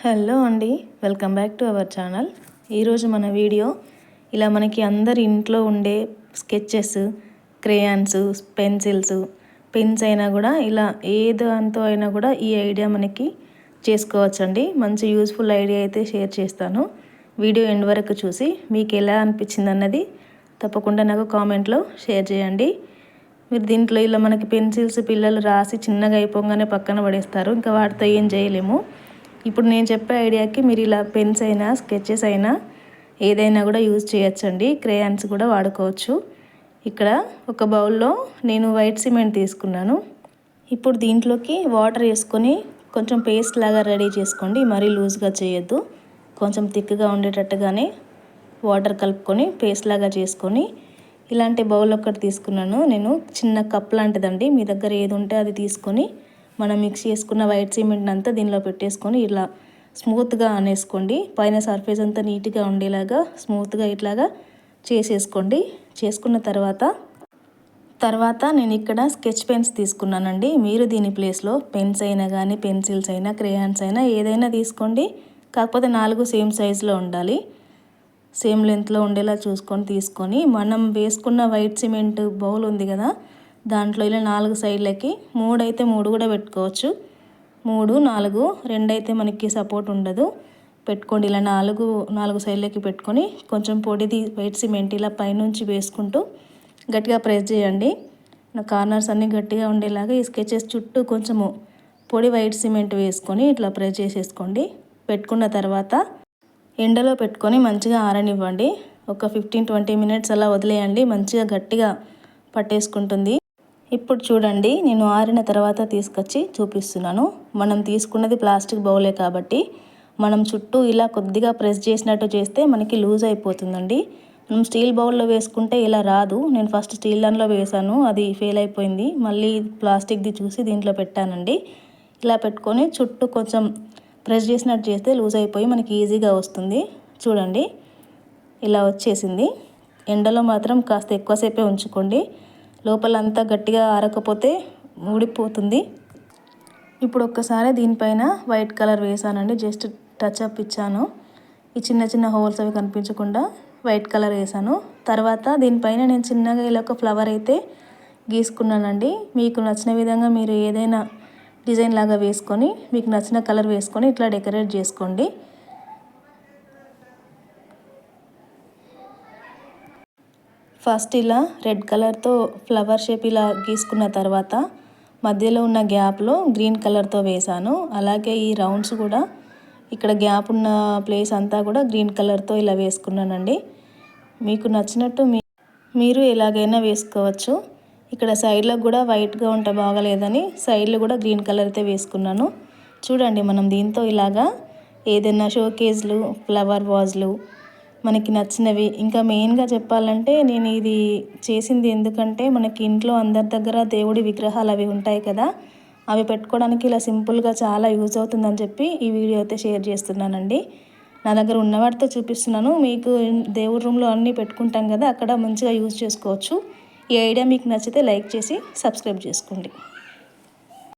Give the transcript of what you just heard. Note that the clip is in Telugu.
హలో అండి, welcome back to our channel. ఈరోజు మన వీడియో ఇలా మనకి అందరి ఇంట్లో ఉండే స్కెచెస్, క్రేయాన్స్, పెన్సిల్స్, పెన్స్ అయినా కూడా ఇలా ఏదంతో అయినా కూడా ఈ ఐడియా మనకి చేసుకోవచ్చండి. మంచి యూస్ఫుల్ ఐడియా అయితే షేర్ చేస్తాను. వీడియో ఎండ్ వరకు చూసి మీకు ఎలా అనిపించింది అన్నది తప్పకుండా నాకు కామెంట్లో షేర్ చేయండి. మీరు దీంట్లో ఇలా మనకి పెన్సిల్స్ పిల్లలు రాసి చిన్నగా అయిపోగానే పక్కన పడేస్తారు, ఇంకా వాటితో ఏం చేయలేము. ఇప్పుడు నేను చెప్పే ఐడియాకి మీరు ఇలా పెన్స్ అయినా స్కెచెస్ అయినా ఏదైనా కూడా యూజ్ చేయొచ్చండి. క్రేయాన్స్ కూడా వాడుకోవచ్చు. ఇక్కడ ఒక బౌల్లో నేను వైట్ సిమెంట్ తీసుకున్నాను. ఇప్పుడు దీంట్లోకి వాటర్ వేసుకొని కొంచెం పేస్ట్ లాగా రెడీ చేసుకోండి. మరీ లూజ్గా చేయొద్దు, కొంచెం థిక్గా ఉండేటట్టుగానే వాటర్ కలుపుకొని పేస్ట్ లాగా చేసుకొని ఇలాంటి బౌల్ ఒకటి తీసుకున్నాను నేను. చిన్న కప్ లాంటిదండి, మీ దగ్గర ఏది ఉంటే అది తీసుకొని మనం మిక్స్ చేసుకున్న వైట్ సిమెంట్ అంతా దీనిలో పెట్టేసుకొని ఇలా స్మూత్గా అనేసుకోండి. పైన సర్ఫేస్ అంతా నీట్గా ఉండేలాగా స్మూత్గా ఇట్లాగా చేసేసుకోండి. చేసుకున్న తర్వాత నేను ఇక్కడ స్కెచ్ పెన్స్ తీసుకున్నానండి. మీరు దీని ప్లేస్లో పెన్స్ అయినా కానీ పెన్సిల్స్ అయినా క్రేయాన్స్ అయినా ఏదైనా తీసుకోండి. కాకపోతే 4 సేమ్ సైజులో ఉండాలి, సేమ్ లెంత్లో ఉండేలా చూసుకొని తీసుకొని మనం వేసుకున్న వైట్ సిమెంట్ బౌల్ ఉంది కదా, దాంట్లో ఇలా 4 సైడ్లకి 3 అయితే 3 కూడా పెట్టుకోవచ్చు. 3, 4, 2 అయితే మనకి సపోర్ట్ ఉండదు, పెట్టుకోండి. ఇలా 4 సైడ్లకి పెట్టుకొని కొంచెం పొడిది వైట్ సిమెంట్ ఇలా పైనుంచి వేసుకుంటూ గట్టిగా ప్రెస్ చేయండి. నా కార్నర్స్ అన్నీ గట్టిగా ఉండేలాగా ఈ స్కెచెస్ చుట్టూ కొంచెము పొడి వైట్ సిమెంట్ వేసుకొని ఇట్లా ప్రెస్ చేసేసుకోండి. పెట్టుకున్న తర్వాత ఎండలో పెట్టుకొని మంచిగా ఆరనివ్వండి. ఒక 15-20 మినిట్స్ అలా వదిలేయండి, మంచిగా గట్టిగా పట్టేసుకుంటుంది. ఇప్పుడు చూడండి, నేను ఆరిన తర్వాత తీసుకొచ్చి చూపిస్తున్నాను. మనం తీసుకున్నది ప్లాస్టిక్ బౌలే కాబట్టి మనం చుట్టూ ఇలా కొద్దిగా ప్రెస్ చేసినట్టు చేస్తే మనకి లూజ్ అయిపోతుందండి. మనం స్టీల్ బౌల్లో వేసుకుంటే ఇలా రాదు. నేను ఫస్ట్ స్టీల్ దానిలో వేసాను, అది ఫెయిల్ అయిపోయింది. మళ్ళీ ప్లాస్టిక్ది చూసి దీంట్లో పెట్టానండి. ఇలా పెట్టుకొని చుట్టూ కొంచెం ప్రెస్ చేసినట్టు చేస్తే లూజ్ అయిపోయి మనకి ఈజీగా వస్తుంది. చూడండి, ఇలా వచ్చేసింది. ఎండలో మాత్రం కాస్త ఎక్కువసేపే ఉంచుకోండి, లోపలంతా గట్టిగా ఆరకపోతే ఊడిపోతుంది. ఇప్పుడు ఒక్కసారి దీనిపైన వైట్ కలర్ వేసానండి, జస్ట్ టచ్అప్ ఇచ్చాను. ఈ చిన్న చిన్న హోల్స్ అవి కనిపించకుండా వైట్ కలర్ వేసాను. తర్వాత దీనిపైన నేను చిన్నగా ఇలా ఒక ఫ్లవర్ అయితే గీసుకున్నానండి. మీకు నచ్చిన విధంగా మీరు ఏదైనా డిజైన్ లాగా వేసుకొని మీకు నచ్చిన కలర్ వేసుకొని ఇట్లా డెకరేట్ చేసుకోండి. ఫస్ట్ ఇలా రెడ్ కలర్తో ఫ్లవర్ షేప్ ఇలా గీసుకున్న తర్వాత మధ్యలో ఉన్న గ్యాప్లో గ్రీన్ కలర్తో వేసాను. అలాగే ఈ రౌండ్స్ కూడా ఇక్కడ గ్యాప్ ఉన్న ప్లేస్ అంతా కూడా గ్రీన్ కలర్తో ఇలా వేసుకున్నానండి. మీకు నచ్చినట్టు మీరు ఎలాగైనా వేసుకోవచ్చు. ఇక్కడ సైడ్లో కూడా వైట్గా ఉంటే బాగలేదని సైడ్లో కూడా గ్రీన్ కలర్ అయితే వేసుకున్నాను. చూడండి, మనం దీంతో ఇలాగా ఏదైనా షోకేజ్లు, ఫ్లవర్ వాజ్లు మనకి నచ్చినవి, ఇంకా మెయిన్గా చెప్పాలంటే నేను ఇది చేసింది ఎందుకంటే మనకి ఇంట్లో అందరి దగ్గర దేవుడి విగ్రహాలు అవి ఉంటాయి కదా, అవి పెట్టుకోవడానికి ఇలా సింపుల్గా చాలా యూజ్ అవుతుందని చెప్పి ఈ వీడియో అయితే షేర్ చేస్తున్నానండి. నా దగ్గర ఉన్న వాటితో చూపిస్తున్నాను. మీకు దేవుడి రూమ్లో అన్నీ పెట్టుకుంటాం కదా, అక్కడ మంచిగా యూజ్ చేసుకోవచ్చు. ఈ ఐడియా మీకు నచ్చితే లైక్ చేసి సబ్స్క్రైబ్ చేసుకోండి.